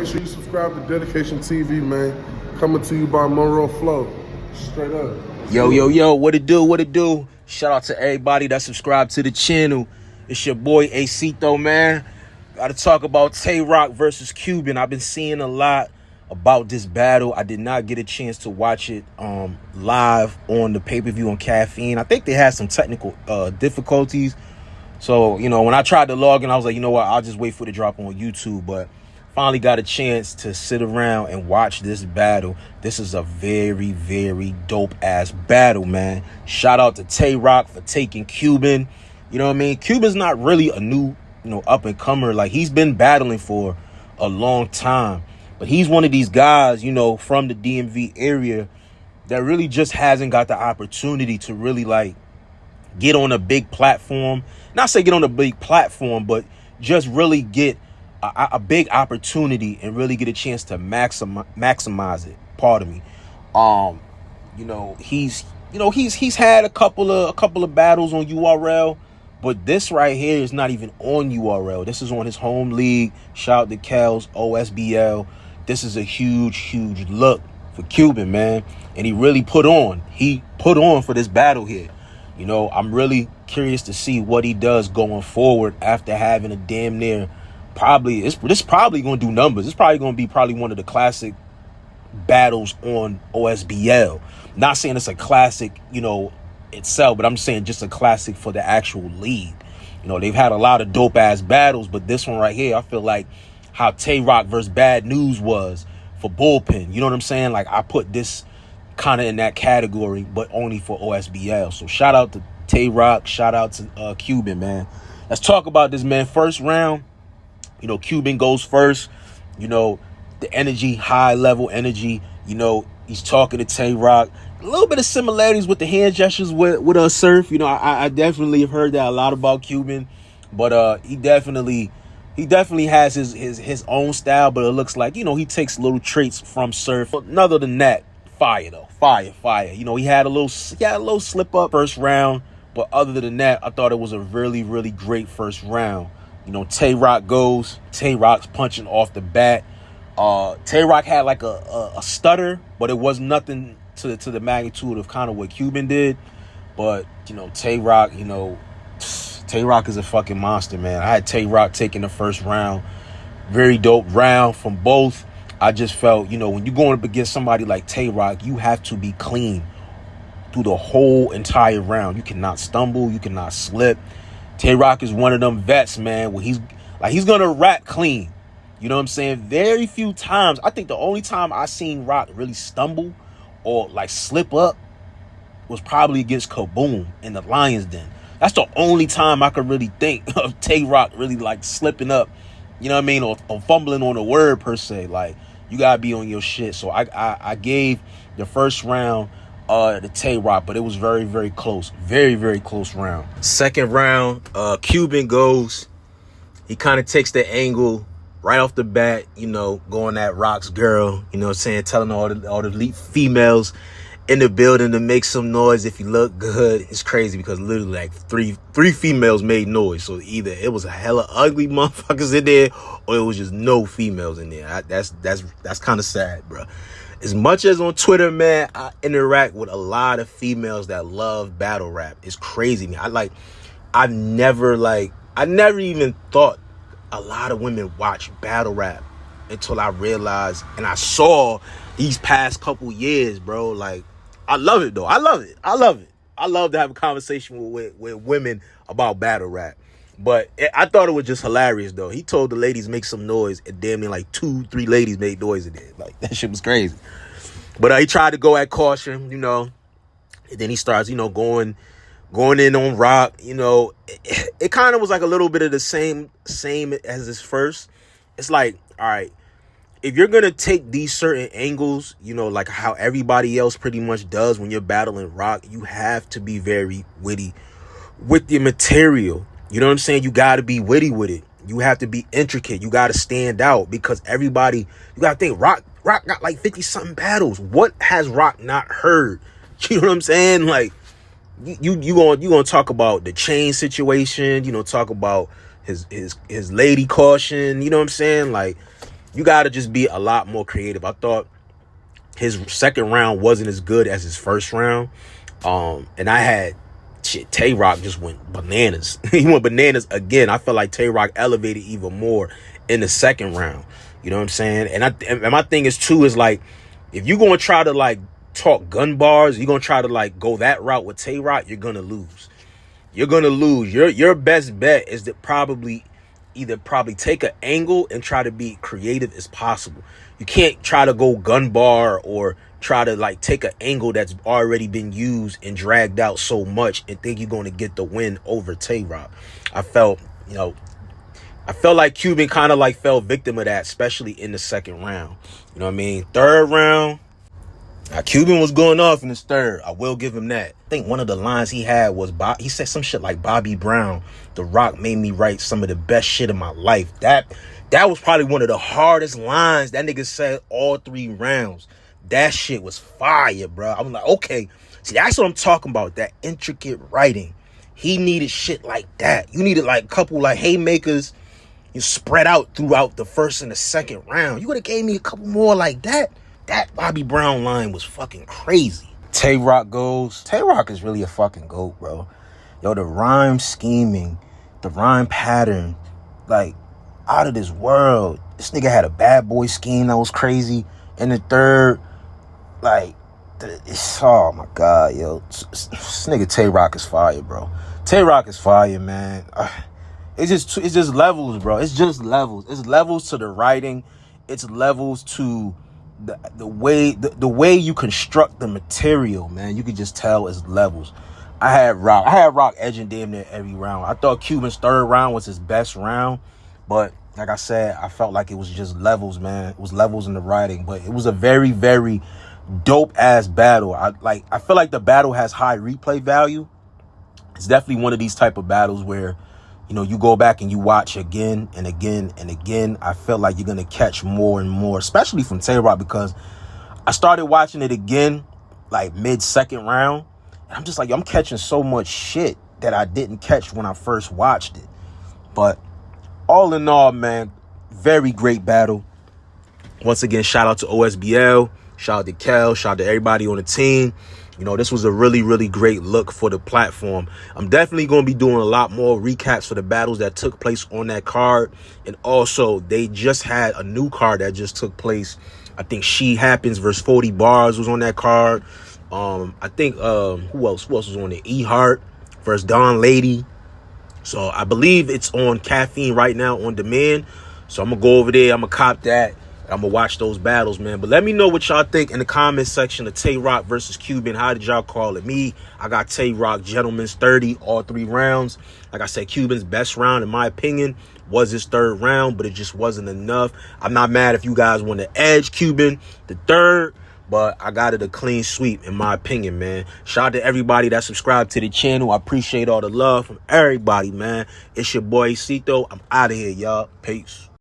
Make sure you subscribe to Dedication TV, man. Coming to you by Monroe Flow. Straight up. Yo, what it do? What it do? Shout out to everybody that subscribed to the channel. It's your boy Acito, man. Gotta talk about Tay Roc versus Quban. I've been seeing a lot about this battle. I did not get a chance to watch it live on the pay-per-view on Caffeine. I think they had some technical difficulties. So, when I tried to log in, I was like, you know what? I'll just wait for it to drop on YouTube. But finally got a chance to sit around and watch this battle. This is a very, very dope-ass battle, man. Shout out to Tay Roc for taking Quban. You know what I mean? Cuban's not really a new, up-and-comer. Like, he's been battling for a long time. But he's one of these guys, from the DMV area that really just hasn't got the opportunity to really, get on a big platform. Not say get on a big platform, but just really get a big opportunity and really get a chance to maximize it. Pardon me. He's had a couple of battles on URL, but this right here is not even on URL. This is on his home league. Shout out to Kel's OSBL. This is a huge look for Quban, man. And he really put on. He put on for this battle here. I'm really curious to see what he does going forward after having a damn near this probably going to do numbers. It's probably going to be one of the classic battles on OSBL. Not saying it's a classic, itself, but I'm saying just a classic for the actual league. They've had a lot of dope ass battles, but this one right here, I feel like how Tay Roc versus Bad News was for Bullpen. You know what I'm saying? Like, I put this kind of in that category, but only for OSBL. So shout out to Tay Roc, shout out to Quban, man. Let's talk about this, man. First round, Quban goes first. The energy, high level energy. He's talking to Tay Roc. A little bit of similarities with the hand gestures with Surf. I definitely have heard that a lot about Quban, but he definitely has his own style. But it looks like he takes little traits from Surf. Other than that, fire though, fire. He had a little slip up first round, but other than that, I thought it was a really, really great first round. Tay Roc goes. Tay Roc's punching off the bat. Tay Roc had like a stutter, but it was nothing to the magnitude of kind of what Quban did. But Tay Roc, Tay Roc is a fucking monster, man. I had Tay Roc taking the first round. Very dope round from both. I just felt, when you're going up against somebody like Tay Roc, you have to be clean through the whole entire round. You cannot stumble. You cannot slip. Tay Roc is one of them vets, man, where he's going to rap clean. You know what I'm saying? Very few times. I think the only time I seen Roc really stumble or slip up was probably against Quban in the Lions Den. That's the only time I could really think of Tay Roc really slipping up, you know what I mean, or fumbling on a word per se. You gotta be on your shit. So I gave the first round to Tay Roc, but it was very, very close. Very, very close round. Second round, Quban goes. He kind of takes the angle right off the bat, going at Roc's girl, telling all the elite females in the building to make some noise if you look good. It's crazy because literally three females made noise. So either it was a hella ugly motherfuckers in there or it was just no females in there. That's kind of sad, bro. As much as on Twitter, man, I interact with a lot of females that love battle rap. It's crazy, man. I never even thought a lot of women watch battle rap until I realized and I saw these past couple years, bro. I love it though. I love it. I love to have a conversation with women about battle rap. But I thought it was just hilarious though. He told the ladies make some noise, and damn near 2-3 ladies made noise in there. That shit was crazy. But he tried to go at caution, and then he starts, going in on Roc. It kind of was a little bit of the same as his first. It's all right, if you're gonna take these certain angles, how everybody else pretty much does when you're battling Roc, you have to be very witty with your material. You know what I'm saying? You got to be witty with it. You have to be intricate. You got to stand out because everybody, you got to think Roc got 50 something battles. What has Roc not heard? You know what I'm saying? You gonna talk about the chain situation, talk about his lady caution, you know what I'm saying? you got to just be a lot more creative. I thought his second round wasn't as good as his first round. And I had Tay Roc just went bananas. He went bananas again. I felt like Tay Roc elevated even more in the second round. You know what I'm saying? And my thing is too is like, if you're gonna try to like talk gun bars, you're gonna try to like go that route with Tay Roc, you're gonna lose. You're gonna lose. Your best bet is to probably take an angle and try to be creative as possible. You can't try to go gun bar or try to like take an angle that's already been used and dragged out so much and think you're going to get the win over Tay Roc. I felt like Quban kind of like fell victim of that, especially in the second round. You know what I mean? Third round, now, Quban was going off in his third. I will give him that. I think one of the lines he had was, he said some shit like Bobby Brown, The Rock made me write some of the best shit in my life. That was probably one of the hardest lines that nigga said all 3 rounds. That shit was fire, bro. I'm like, okay. See, that's what I'm talking about. That intricate writing. He needed shit like that. You needed like a couple like haymakers you spread out throughout the first and the second round. You would have gave me a couple more like that. That Bobby Brown line was fucking crazy. Tay Roc goes. Tay Roc is really a fucking GOAT, bro. Yo, the rhyme scheming, the rhyme pattern, like, out of this world. This nigga had a bad boy scheme that was crazy. In the third, like, oh my God, yo. This nigga Tay Roc is fire, bro. Tay Roc is fire, man. It's just levels, bro. It's just levels. It's levels to the writing. It's levels to the way you construct the material, man. You could just tell it's levels. I had Roc edging damn near every round. I thought Quban's third round was his best round, but like I said, I felt like it was just levels, man. It was levels in the writing, but it was a very, very dope ass battle. I feel like the battle has high replay value. It's definitely one of these type of battles where, you know, you go back and you watch again and again and again. I feel like you're going to catch more and more, especially from Tay Roc, because I started watching it again, like mid-second round. And I'm just like, I'm catching so much shit that I didn't catch when I first watched it. But all in all, man, very great battle. Once again, shout out to OSBL. Shout out to Kel. Shout out to everybody on the team. You know, this was a really, really great look for the platform. I'm definitely going to be doing a lot more recaps for the battles that took place on that card. And also, they just had a new card that just took place. I think She Happens versus 40 Bars was on that card. I think, who else was on it? E-Heart versus Don Lady. So I believe it's on Caffeine right now on demand. So I'm going to go over there. I'm going to cop that. I'm going to watch those battles, man. But let me know what y'all think in the comment section of Tay Roc versus Quban. How did y'all call it? Me, I got Tay Roc, gentleman's 30, all 3 rounds. Like I said, Quban's best round, in my opinion, was his third round, but it just wasn't enough. I'm not mad if you guys want to edge Quban the third, but I got it a clean sweep, in my opinion, man. Shout out to everybody that subscribed to the channel. I appreciate all the love from everybody, man. It's your boy, Cito. I'm out of here, y'all. Peace.